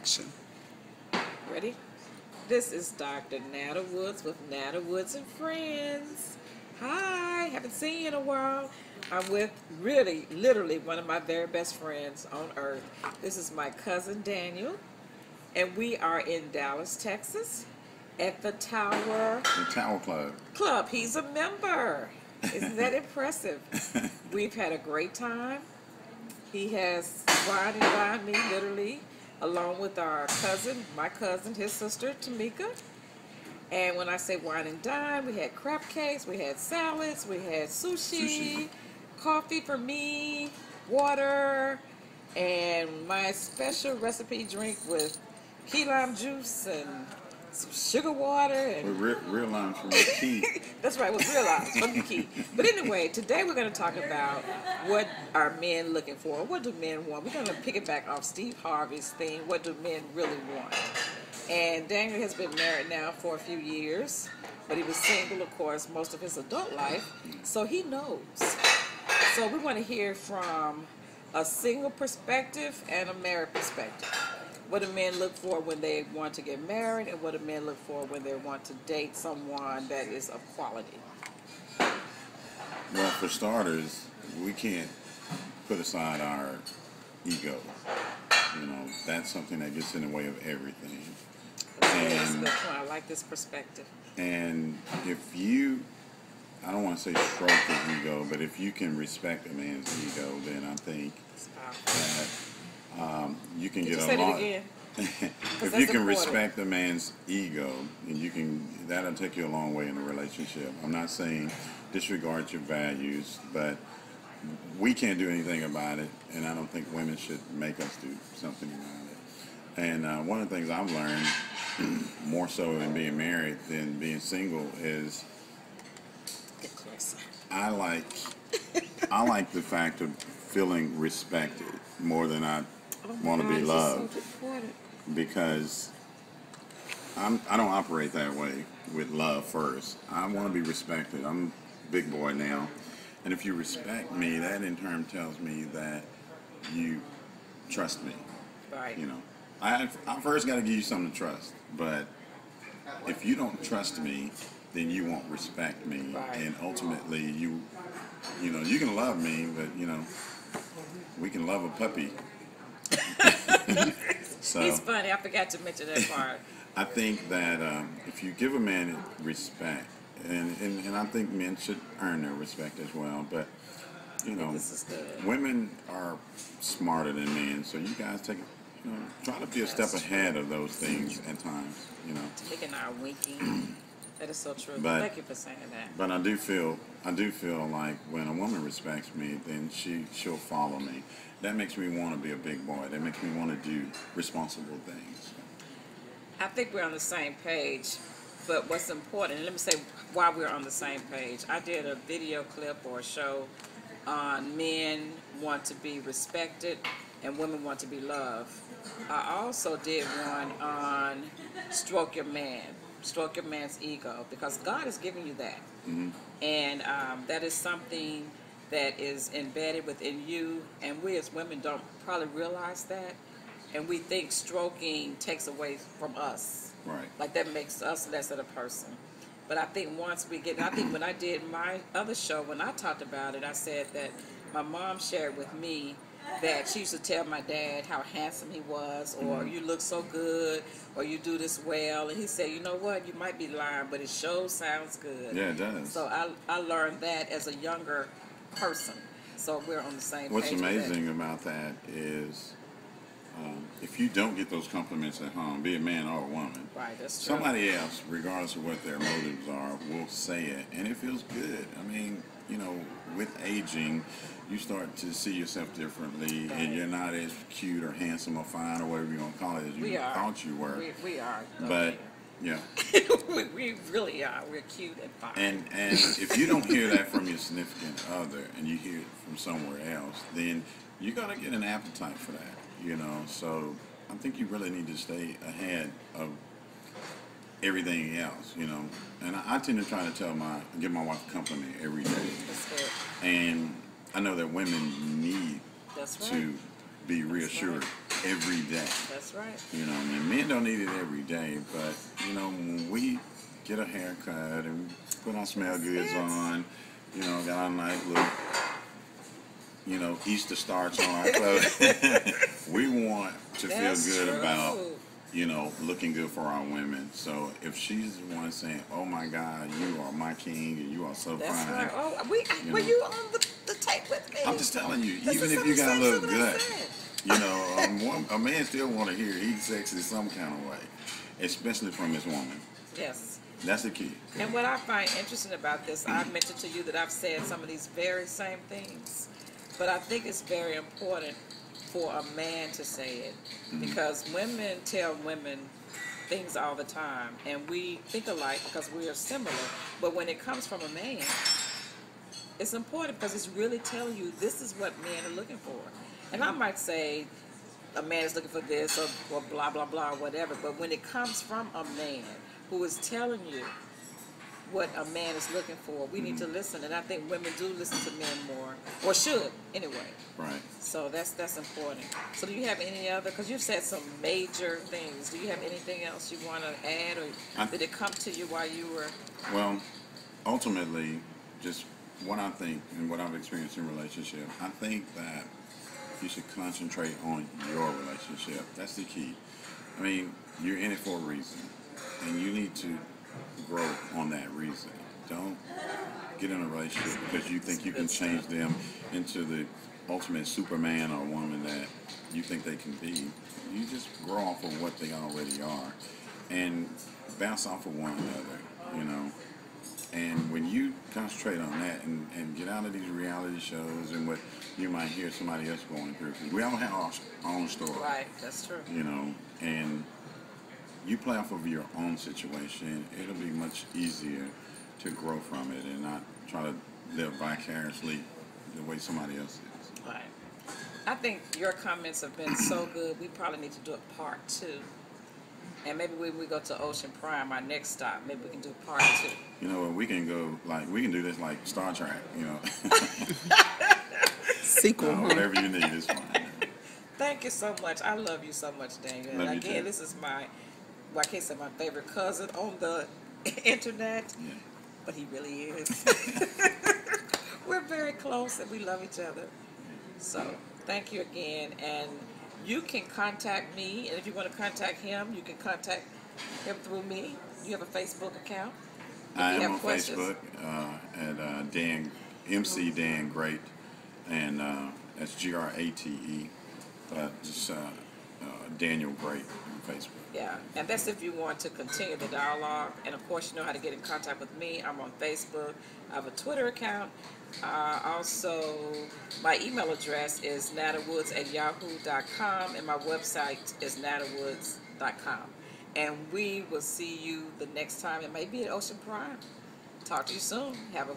action. Ready? This is Dr. Nada Woods with Nada Woods and Friends. Hi, haven't seen you in a while. I'm with really, literally one of my very best friends on earth. This is my cousin Daniel, and we are in Dallas, Texas at the Tower The Tower Club. Club. He's a member. Isn't that impressive? We've had a great time. He has wine and dined me, literally, along with our cousin, my cousin, his sister, Tamika. And when I say wine and dine, we had crab cakes, we had salads, we had sushi, coffee for me, water, and my special recipe drink with key lime juice and some sugar water. And Real lime from the key. that's right, it was real life from the key. But anyway, today we're going to talk about what are men looking for. What do men want? We're going to pick it back off Steve Harvey's thing. What do men really want? And Daniel has been married now for a few years, but he was single, of course, most of his adult life, so he knows. So we want to hear from a single perspective and a married perspective. What do men look for when they want to get married, and what do men look for when they want to date someone that is of quality? Well, for starters, we can't put aside our ego. You know, that's something that gets in the way of everything. That's a good point. I like this perspective. And if you, I don't want to say stroke the ego, but if you can respect a man's ego, then I think that you can get a Say lot. that again. If you can respect a man's ego, and that'll take you a long way in a relationship. I'm not saying disregard your values, but we can't do anything about it, and I don't think women should make us do something about it. And one of the things I've learned, more so in being married than being single, is Get closer. I like the fact of feeling respected more than I want to be loved, because I don't operate that way with love first. I want to be respected. I'm a big boy now, and if you respect me, that in turn tells me that you trust me. Right. You know, I first got to give you something to trust, but if you don't trust me, then you won't respect me, Right. and ultimately you know, you can love me, but you know, we can love a puppy. So He's funny. I forgot to mention that part. I think that if you give a man respect, and I think men should earn their respect as well, but you know, This is good. women are smarter than men, so you guys try to be a step ahead of those things at times, you know. Tamika and I are winking. That is so true. But- Thank you for saying that. But I do feel like when a woman respects me, then she'll follow me. That makes me want to be a big boy. That makes me want to do responsible things. I think we're on the same page, but what's important, and let me say why we're on the same page. I did a video clip or a show on men want to be respected and women want to be loved. I also did one on stroke your man's ego, because God has given you that. Mm-hmm. And that is something that is embedded within you, and we as women don't probably realize that, and we think stroking takes away from us. Right. Like that makes us less of a person. But I think once we get, I think when I did my other show, when I talked about it, I said that my mom shared with me that she used to tell my dad how handsome he was, or you look so good, or you do this well, and he said, you know what, you might be lying, but it sure sounds good. Yeah, it does. So I learned that as a younger person. So we're on the same What's page with that. amazing about that is if you don't get those compliments at home, be it man or a woman, Right, that's true. somebody else, regardless of what their motives are, will say it, and it feels good. I mean, you know, with aging, you start to see yourself differently, Right. and you're not as cute or handsome or fine or whatever you're going to call it as you We are. thought you were. We are. But, yeah. we really are. We're cute and fine. And if you don't hear that from your significant other and you hear it from somewhere else, then you're going to get an appetite for that, you know. So I think you really need to stay ahead of everything else, you know. And I tend to try to give my wife compliment every day. That's good. And I know that women need That's right. to be reassured. Right. every day. That's right. You know, I mean, men don't need it every day, but you know, when we get a haircut and put our smell goods on, you know, got our nice little, you know, Easter starch on our clothes, we want to That's feel good true. about, you know, looking good for our women. So if she's the one saying, "Oh my God, you are my king and you are so That's fine," right. Oh, were know. you on the tape with me? I'm just telling you, This even is if you some gotta of the look same good, stuff that I said. you know, a man still want to hear he's sexy some kind of way, especially from his woman. Yes. That's the key. And what I find interesting about this, I mentioned to you that I've said some of these very same things, but I think it's very important for a man to say it because women tell women things all the time, and we think alike because we are similar. But when it comes from a man, it's important because it's really telling you this is what men are looking for. And I might say a man is looking for this or blah, blah, blah, whatever. But when it comes from a man who is telling you what a man is looking for, we need to listen. And I think women do listen to men more, or should anyway. Right. So that's important. So do you have any other, because you've said some major things, do you have anything else you want to add, or did it come to you while you were? Well, ultimately, just what I think and what I've experienced in relationship, I think that you should concentrate on your relationship. That's the key. I mean, you're in it for a reason, and you need to grow on that reason. Don't get in a relationship because you think you can change them into the ultimate Superman or woman that you think they can be. You just grow off of what they already are and bounce off of one another, you know. And when you concentrate on that and get out of these reality shows and what you might hear somebody else going through, because we all have our own story. Right, that's true. You know, and you play off of your own situation, it'll be much easier to grow from it and not try to live vicariously the way somebody else is. Right. I think your comments have been so good. We probably need to do a part 2. And maybe when we go to Ocean Prime, our next stop, maybe we can do part 2. You know, we can go, like, we can do this like Star Trek, you know. Sequel. Whatever you need is fine. Thank you so much. I love you so much, Daniel. Love And you again, too. this is my, well, I can't say my favorite cousin on the internet, Yeah. but he really is. We're very close and we love each other. So thank you again. And you can contact me, and if you want to contact him, you can contact him through me. You have a Facebook account? I you am have on questions. Facebook at Dan, MC Dan Great, and that's Grate. Just Daniel Great on Facebook. Yeah, and that's if you want to continue the dialogue. And of course, you know how to get in contact with me. I'm on Facebook. I have a Twitter account. Also, my email address is natawoods@yahoo.com, and my website is natawoods.com. And we will see you the next time. It may be at Ocean Prime. Talk to you soon. Have a